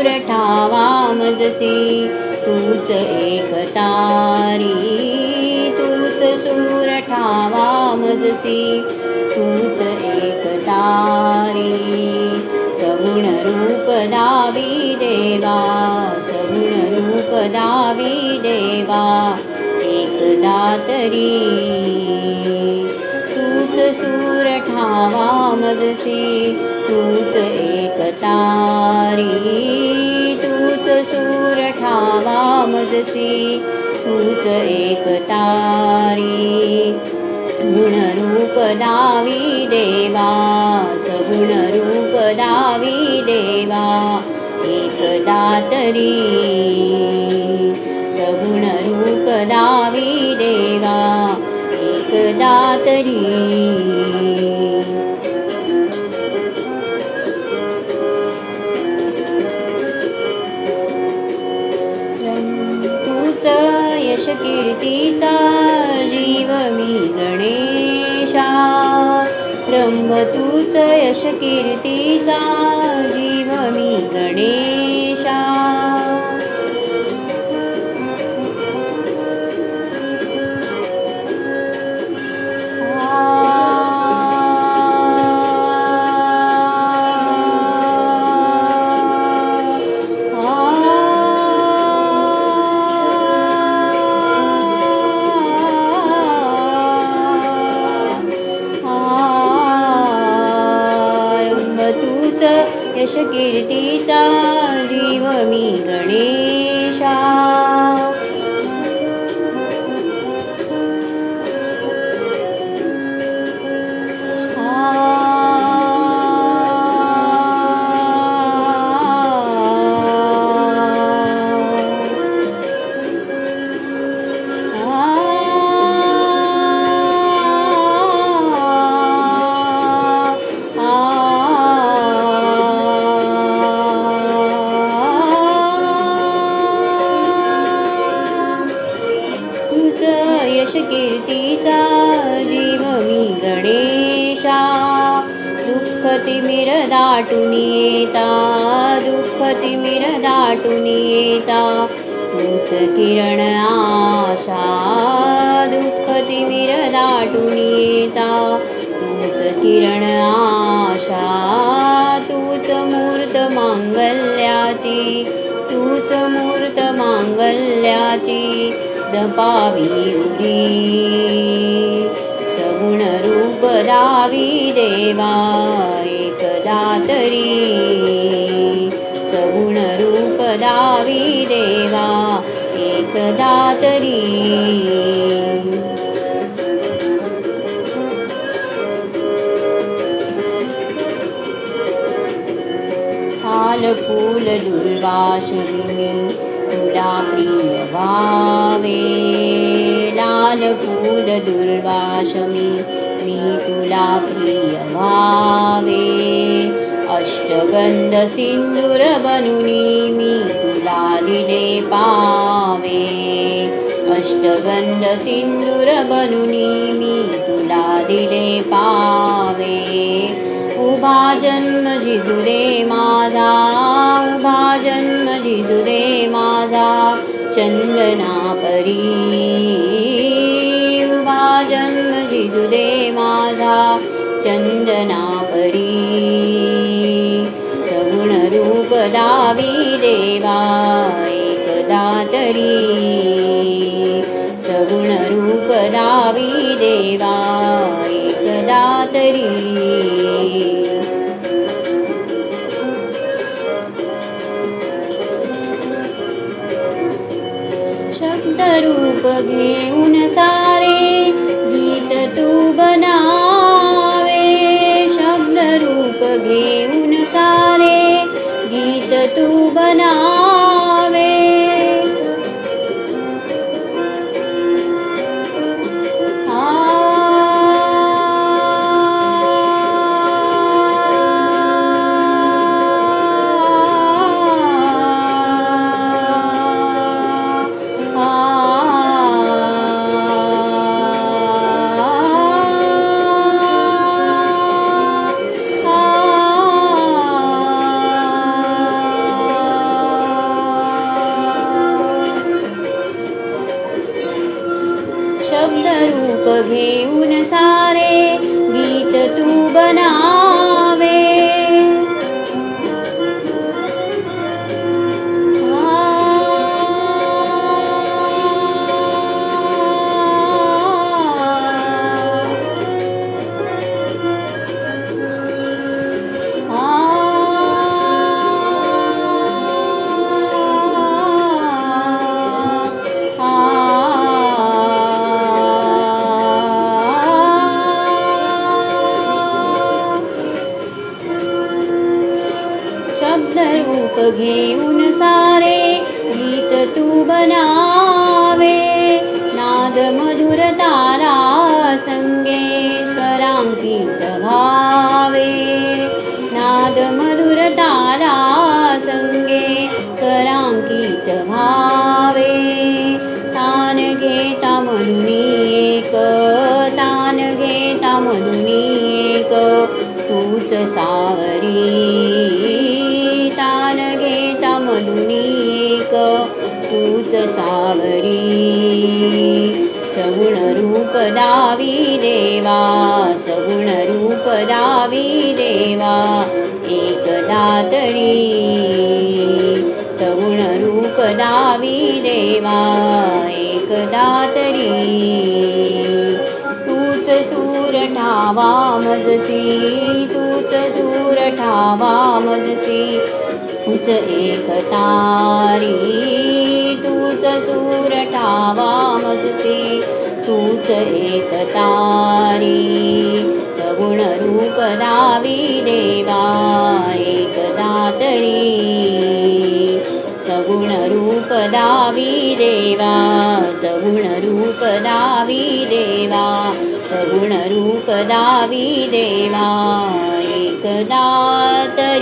सूर ठावा मजसी तूच एक तारी तूच सूर ठावा मजसी तूच एक तारी सगुण रूप दावी देवा सगुण रूप दावी देवा एकदा तरी तूच सूर ठावा मजसी तूच एक तारी तूच सूर ठावा मजसी तूच एक तारी गुणरूप दावी देवा सगुण रूप दावी देवा एकदा तरी सगुण रूप दावी देवा एकदा तरी तूच यश कीर्तीचा जीव मी गणेशा रंभ तूच यश कीर्तीचा जीव मी गणेशा यश कीर्तीचा जीव मी गणेशा यश कीर्तीचा जीव मी गणेशा दुःख तिमिर दाटून येता दुःख तिमिर दाटून येता तूच किरण आशा दुःख तिमिर दाटून येता तूच किरण आशा तूच मूर्त मांगल्याची तूच मूर्त मांगल्याची जपावी उरी सगुण रूप दावी देवा एकदा तरी सगुण रूप दावी देवा एकदा तरी हाल फूल दुर्वाशमी तुला प्रिय व्हावे लाल फूल दुर्वाशमी मी तुला प्रिय व्हावे अष्टगंध सिंदूर बनुनी मी तुला दिले पावे अष्टगंध सिंदूर बनुनी मी तुला दिले पावे उभा जन्म झिजू दे माझा उभा जन्म झिजू दे माझा चंदना परी उभा जन्म झिजू दे माझा चंदना परी सगुण रूप दावी देवा एकदा तरी सगुण रूप दावी देवा एकदा तरी शब्द रूप घेऊन सारे गीत तू बनावे शब्द रूप घेऊन सारे गीत तू बनावे शब्दरूप घेऊन सारे गीत तू बनावे. नाद मधुर तारा संगे स्वरांकित भावे. नाद मधुर तारा संगे स्वरांकित भावे. तान घेता मधुनी एक, तान घेता मधुनी एक, तूच सावरी. तान घेता मधुनी एक, तूच सावरी. सगुण रूप दावी देवा, सगुण रूप दावी देवा, एकदा तरी. सगुण रूप दावी देवा, एकदा तरी. तूच सूर ठावा मजसी, तूच सूर ठावा मजसी, तूच एक तारी. तूच सूर ठावा मजसी, तूच एक तारी. सगुण रूप दावी देवा, एकदा तरी. सगुण रूप दावी देवा, सगुण रूप दावी देवा, सगुण रूप दावी देवा, एकदा तरी.